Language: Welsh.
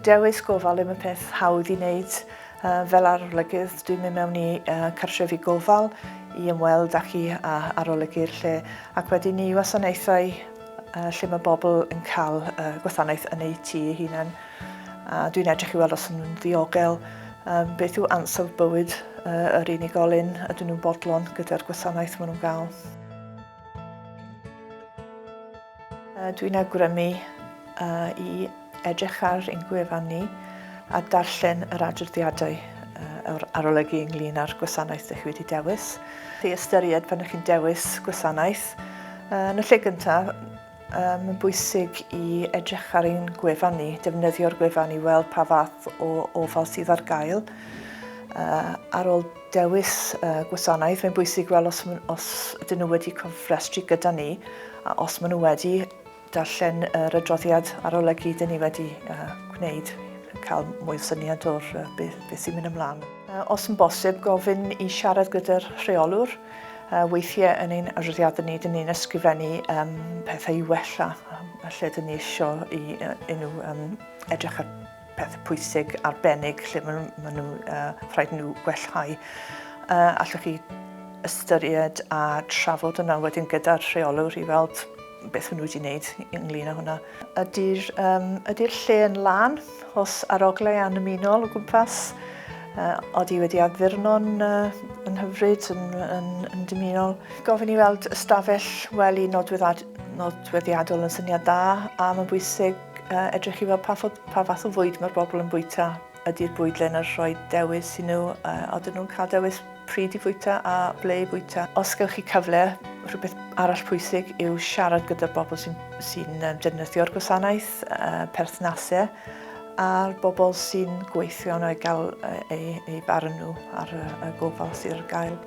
Dewis Gofal ddim yn peth hawdd i wneud. Fel arolygydd, dwi'n mynd mewn i cartrefi Gofal i ymweld ac i arolygu'r lle, ac wedyn i wasanaethau lle mae bobl yn cael gwasanaeth yn eu tŷ eu hunain. Dwi'n edrych i weld os nhw'n ddiogel, beth yw ansawdd bywyd yr unigolyn, ydyn nhw'n bodlon gyda'r gwasanaeth maen nhw'n gael. Dwi'n awgrymu i edrych ar ein gwefan ni a darllen yr adroddiadau arolygu ynglyn â'r gwasanaeth ydych chi wedi dewis. Chi ystyried pan ydych chi'n dewis gwasanaeth. Yn y lle gyntaf, mae'n bwysig i edrych ar ein gwefan ni, defnyddio'r gwefan i weld pa fath o ofal sydd ar gael. Ar ôl dewis gwasanaeth, mae'n bwysig gweld os ydyn nhw wedi cofrestru gyda ni, a os maen nhw wedi darllen yr adroddiad arolygu dyn ni wedi gwneud, cael mwy o syniad o'r beth sy'n mynd ymlaen. Os yn bosib, gofyn i siarad gyda'r rheolwr. Weithiau yn ein adroddiadau ni, dyn ni'n ysgrifennu pethau i wella, lle dyn ni eisiau i nhw edrych ar pethau pwysig arbennig lle maen nhw rhaid nhw gwellhau. Allwch chi ystyried a trafod yna wedyn gyda'r rheolwr i weld beth maen nhw wedi wneud ynglyn â hwnna. Ydy'r lle yn lan, os aroglau anymunol o gwmpas, odi wedi addurno'n yn hyfryd, yn dymunol. Gofyn i weld ystafell wely nodweddiadol yn syniad da, a mae'n bwysig edrych i weld pa fath o fwyd mae'r bobl yn bwyta. Ydy'r bwydlen yn rhoi dewis i nhw, ydyn nhw'n cael dewis pryd i fwyta a ble i fwyta. Os gewch chi cyfle, rhywbeth arall pwysig yw siarad gyda'r bobl sy'n defnyddio'r gwasanaeth, perthnasau, a'r bobl sy'n gweithio yno i gael eu barn nhw ar y gofal sydd ar gael.